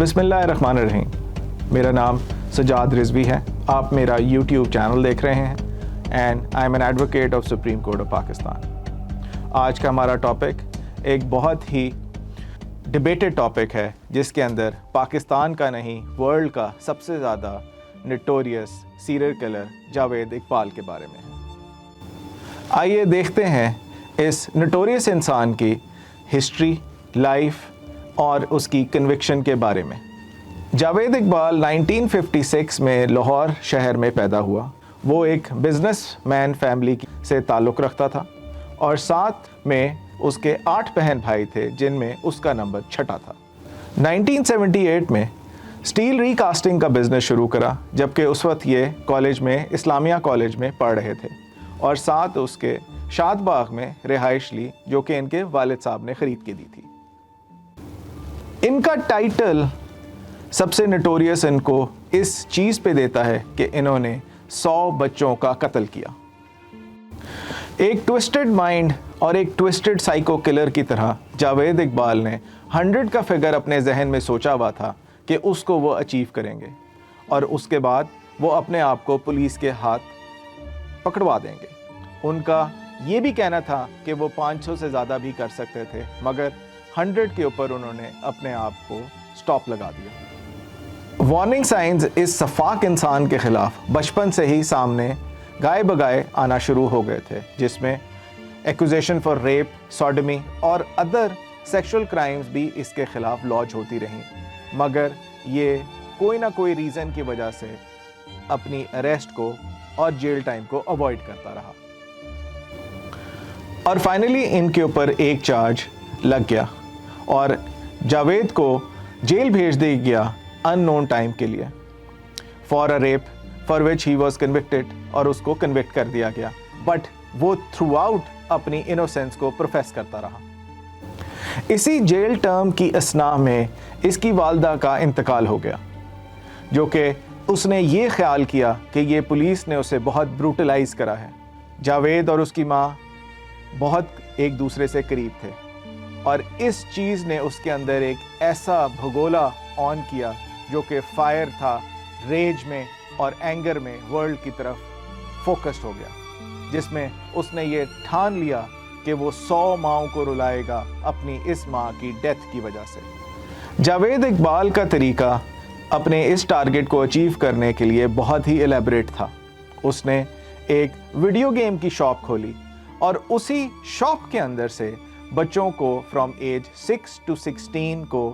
बिस्मिल्लाहिर्रहमानिर्रहीम। मेरा नाम सजाद रिजवी है। आप मेरा यूट्यूब चैनल देख रहे हैं and I am an advocate of supreme court of Pakistan. आज का हमारा टॉपिक एक बहुत ही डिबेटेड टॉपिक है, जिसके अंदर पाकिस्तान का नहीं वर्ल्ड का सबसे ज़्यादा notorious serial killer Javed Iqbal के बारे में है। आइए देखते हैं इस नोटोरियस इंसान की हिस्ट्री, लाइफ और उसकी कन्विक्शन के बारे में। जावेद इकबाल 1956 में लाहौर शहर में पैदा हुआ। वो एक बिजनेसमैन फैमिली से ताल्लुक़ रखता था और साथ में उसके 8 बहन भाई थे, जिनमें उसका नंबर 6 था। 1978 में स्टील रीकास्टिंग का बिज़नेस शुरू करा, जबकि उस वक्त ये कॉलेज में इस्लामिया कॉलेज में पढ़ रहे थे और साथ उसके शादबाग में रिहाइश ली, जो कि इनके वालिद साहब ने ख़रीद के दी थी। इनका टाइटल सबसे नोटोरियस इनको इस चीज़ पे देता है कि इन्होंने 100 बच्चों का कत्ल किया। एक ट्विस्टेड माइंड और एक ट्विस्टेड साइको किलर की तरह जावेद इकबाल ने 100 का फिगर अपने जहन में सोचा हुआ था कि उसको वो अचीव करेंगे और उसके बाद वो अपने आप को पुलिस के हाथ पकड़वा देंगे। उनका ये भी कहना था कि वो 500 से ज़्यादा भी कर सकते थे, मगर 100 के ऊपर उन्होंने अपने आप को स्टॉप लगा दिया। वार्निंग साइंस इस सफाक इंसान के ख़िलाफ़ बचपन से ही सामने गाए बगाए आना शुरू हो गए थे, जिसमें एक्यूजेशन फॉर रेप, सॉडमी और अदर सेक्सुअल क्राइम्स भी इसके ख़िलाफ़ लॉन्च होती रहीं, मगर ये कोई ना कोई रीज़न की वजह से अपनी अरेस्ट को और जेल टाइम को अवॉइड करता रहा और फाइनली इनके ऊपर एक चार्ज लग गया और जावेद को जेल भेज दिया गया अननोन टाइम के लिए for a rape for which he was convicted, और उसको कन्विक्ट कर दिया गया। बट वो थ्रू आउट अपनी इनोसेंस को प्रोफेस करता रहा। इसी जेल टर्म की असना में इसकी वालदा का इंतकाल हो गया, जो कि उसने ये ख्याल किया कि ये पुलिस ने उसे बहुत ब्रूटलाइज करा है। जावेद और उसकी माँ बहुत एक दूसरे से करीब थे और इस चीज़ ने उसके अंदर एक ऐसा भगोला ऑन किया जो कि फायर था, रेज में और एंगर में वर्ल्ड की तरफ फोकस्ड हो गया, जिसमें उसने ये ठान लिया कि वो 100 माँओं को रुलाएगा अपनी इस माँ की डेथ की वजह से। जावेद इकबाल का तरीका अपने इस टारगेट को अचीव करने के लिए बहुत ही एलेबरेट था। उसने एक वीडियो गेम की शॉप खोली और उसी शॉप के अंदर से बच्चों को फ्रॉम एज 6 to 16 को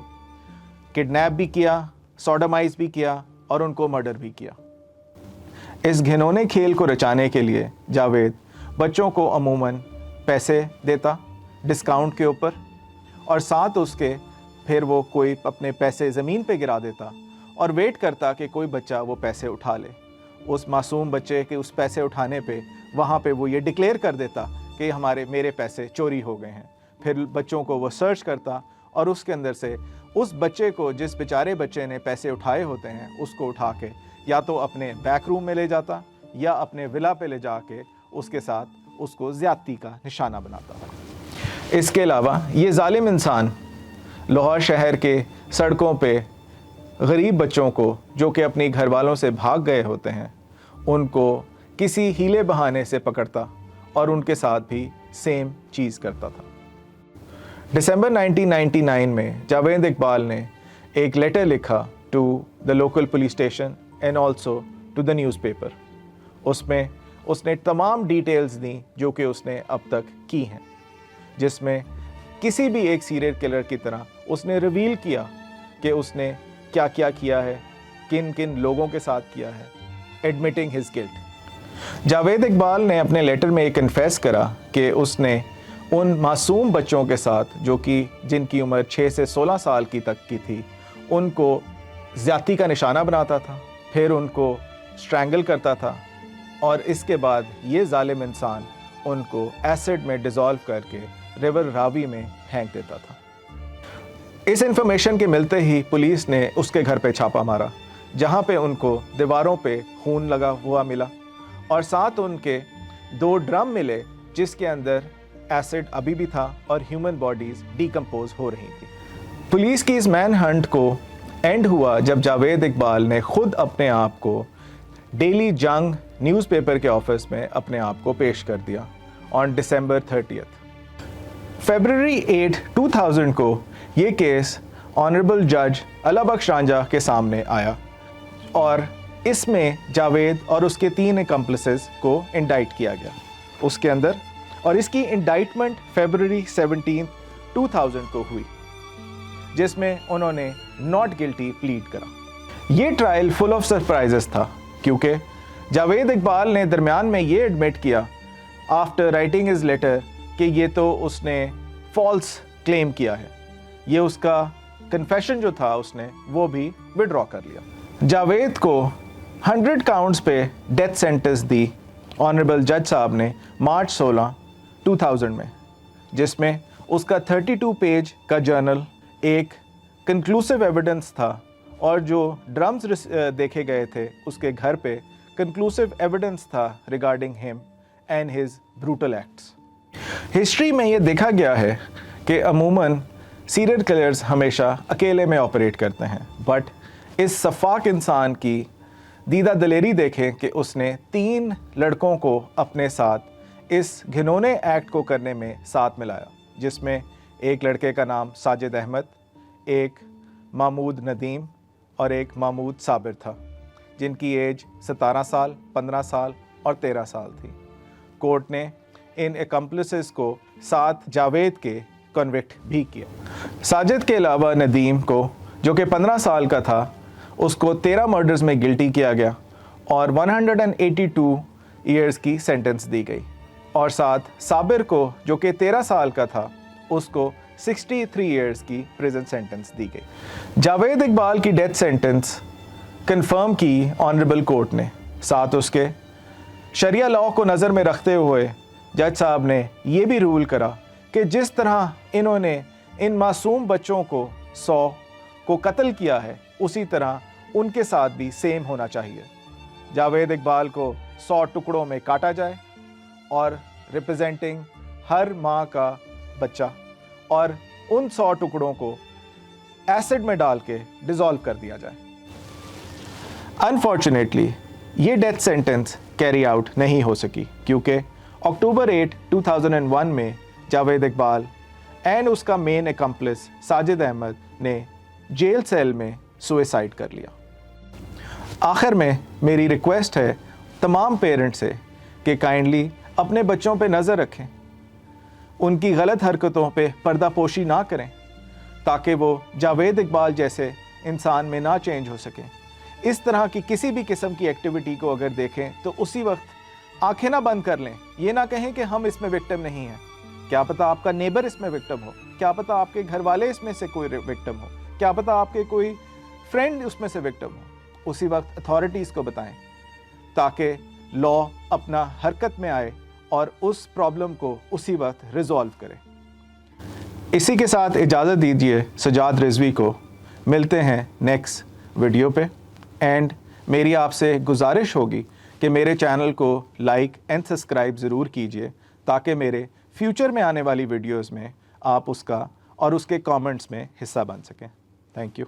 किडनैप भी किया, सोडोमाइज भी किया और उनको मर्डर भी किया। इस घिनौने खेल को रचाने के लिए जावेद बच्चों को अमूमन पैसे देता डिस्काउंट के ऊपर, और साथ उसके फिर वो कोई अपने पैसे ज़मीन पे गिरा देता और वेट करता कि कोई बच्चा वो पैसे उठा ले। उस मासूम बच्चे के उस पैसे उठाने पे वहाँ पे वो ये डिक्लेयर कर देता कि मेरे पैसे चोरी हो गए हैं। फिर बच्चों को वो सर्च करता और उसके अंदर से उस बच्चे को, जिस बेचारे बच्चे ने पैसे उठाए होते हैं, उसको उठा के या तो अपने बैक रूम में ले जाता या अपने विला पे ले जाके उसके साथ उसको ज़्यादती का निशाना बनाता था। इसके अलावा ये जालिम इंसान लाहौर शहर के सड़कों पे गरीब बच्चों को, जो कि अपनी घर वालों से भाग गए होते हैं, उनको किसी हीले बहाने से पकड़ता और उनके साथ भी सेम चीज़ करता था। दिसंबर 1999 में जावेद इकबाल ने एक लेटर लिखा to the local police station and also to the newspaper. उसमें उसने तमाम डिटेल्स दी जो कि उसने अब तक की हैं, जिसमें किसी भी एक सीरियल किलर की तरह उसने रिवील किया कि उसने क्या क्या किया है, किन किन लोगों के साथ किया है, admitting his guilt. Javed Iqbal ने अपने लेटर में एक कन्फेस करा कि उसने उन मासूम बच्चों के साथ, जो कि जिनकी उम्र 6 से 16 साल की तक की थी, उनको ज़्यादती का निशाना बनाता था, फिर उनको स्ट्रैंगल करता था और इसके बाद ये जालिम इंसान उनको एसिड में डिज़ोल्व करके रिवर रावी में फेंक देता था। इस इंफॉर्मेशन के मिलते ही पुलिस ने उसके घर पे छापा मारा, जहाँ पे उनको दीवारों पे खून लगा हुआ मिला और साथ उनके 2 ड्रम मिले, जिसके अंदर एसिड अभी भी था और ह्यूमन बॉडीज़ डिकम्पोज हो रही थी। पुलिस की इस मैन हंट को اینڈ ہوا جب جاوید اقبال نے خود اپنے آپ کو ڈیلی جنگ نیوز پیپر کے آفس میں اپنے آپ کو پیش کر دیا آن ڈسمبر 30۔ فیبرری 8، 2000 کو یہ کیس آنریبل جج اللہ بخش رانجھا کے سامنے آیا اور اس میں جاوید اور اس کے 3 اکمپلسز کو انڈائٹ کیا گیا اس کے اندر، اور اس کی انڈائٹمنٹ فیبرری 17، 2000 کو ہوئی، جس میں انہوں نے ناٹ گلٹی پلیڈ کرا۔ یہ ٹرائل فل آف سرپرائزز تھا کیونکہ جاوید اقبال نے درمیان میں یہ ایڈمٹ کیا آفٹر رائٹنگ ہز لیٹر کہ یہ تو اس نے فالس کلیم کیا ہے، یہ اس کا کنفیشن جو تھا اس نے وہ بھی وڈرا کر لیا۔ جاوید کو 100 کاؤنٹس پہ ڈیتھ سینٹنس دی آنریبل جج صاحب نے مارچ 16، 2000 میں، جس میں اس کا 32 پیج کا جرنل ایک کنکلوسیو ایویڈنس تھا، اور جو ڈرمز دیکھے گئے تھے اس کے گھر پہ کنکلوسیو ایویڈنس تھا ریگارڈنگ ہم and his brutal acts. History میں یہ دیکھا گیا ہے کہ عموماً سیریل کلرز ہمیشہ اکیلے میں آپریٹ کرتے ہیں، بٹ اس سفاک انسان کی دیدہ دلیری دیکھیں کہ اس نے 3 لڑکوں کو اپنے ساتھ اس گھنونے ایکٹ کو کرنے میں ساتھ ملایا، جس میں ایک لڑکے کا نام ساجد احمد، ایک محمود ندیم اور ایک محمود صابر تھا، جن کی ایج 17 سال، 15 سال اور 13 سال تھی۔ کورٹ نے ان اکمپلسز کو ساتھ جاوید کے کنوکٹ بھی کیا۔ ساجد کے علاوہ ندیم کو، جو کہ 15 سال کا تھا، اس کو 13 مرڈرز میں گلٹی کیا گیا اور 182 ایئرز کی سینٹنس دی گئی، اور ساتھ صابر کو، جو کہ 13 سال کا تھا، اس کو 63 ایئرز کی پریزن سینٹنس دی گئی۔ جاوید اقبال کی ڈیتھ سینٹنس کنفرم کی آنریبل کورٹ نے، ساتھ اس کے شریعہ لاء کو نظر میں رکھتے ہوئے جج صاحب نے یہ بھی رول کرا کہ جس طرح انہوں نے ان معصوم بچوں کو 100 کو قتل کیا ہے، اسی طرح ان کے ساتھ بھی سیم ہونا چاہیے۔ جاوید اقبال کو 100 ٹکڑوں میں کاٹا جائے اور ریپرزینٹنگ ہر ماں کا بچہ، اور ان 100 ٹکڑوں کو ایسڈ میں ڈال کے ڈیزالو کر دیا جائے۔ انفارچونیٹلی یہ ڈیتھ سینٹنس کیری آؤٹ نہیں ہو سکی کیونکہ اکتوبر 8، 2001 میں جاوید اقبال اینڈ اس کا مین اکمپلس ساجد احمد نے جیل سیل میں سوئسائڈ کر لیا۔ آخر میں میری ریکویسٹ ہے تمام پیرنٹ سے کہ کائنڈلی اپنے بچوں پہ نظر رکھیں، ان کی غلط حرکتوں پہ پردہ پوشی نہ کریں تاکہ وہ جاوید اقبال جیسے انسان میں نہ چینج ہو سکیں۔ اس طرح کی کسی بھی قسم کی ایکٹیویٹی کو اگر دیکھیں تو اسی وقت آنکھیں نہ بند کر لیں، یہ نہ کہیں کہ ہم اس میں وکٹم نہیں ہیں، کیا پتہ آپ کا نیبر اس میں وکٹم ہو، کیا پتہ آپ کے گھر والے اس میں سے کوئی وکٹم ہو، کیا پتہ آپ کے کوئی فرینڈ اس میں سے وکٹم ہو۔ اسی وقت اتھارٹیز کو بتائیں تاکہ لاء اپنا حرکت میں آئے اور اس پرابلم کو اسی وقت ریزالو کرے۔ اسی کے ساتھ اجازت دیجیے سجاد رضوی کو، ملتے ہیں نیکسٹ ویڈیو پہ، اینڈ میری آپ سے گزارش ہوگی کہ میرے چینل کو لائک اینڈ سبسکرائب ضرور کیجیے تاکہ میرے فیوچر میں آنے والی ویڈیوز میں آپ اس کا اور اس کے کامنٹس میں حصہ بن سکیں۔ Thank you.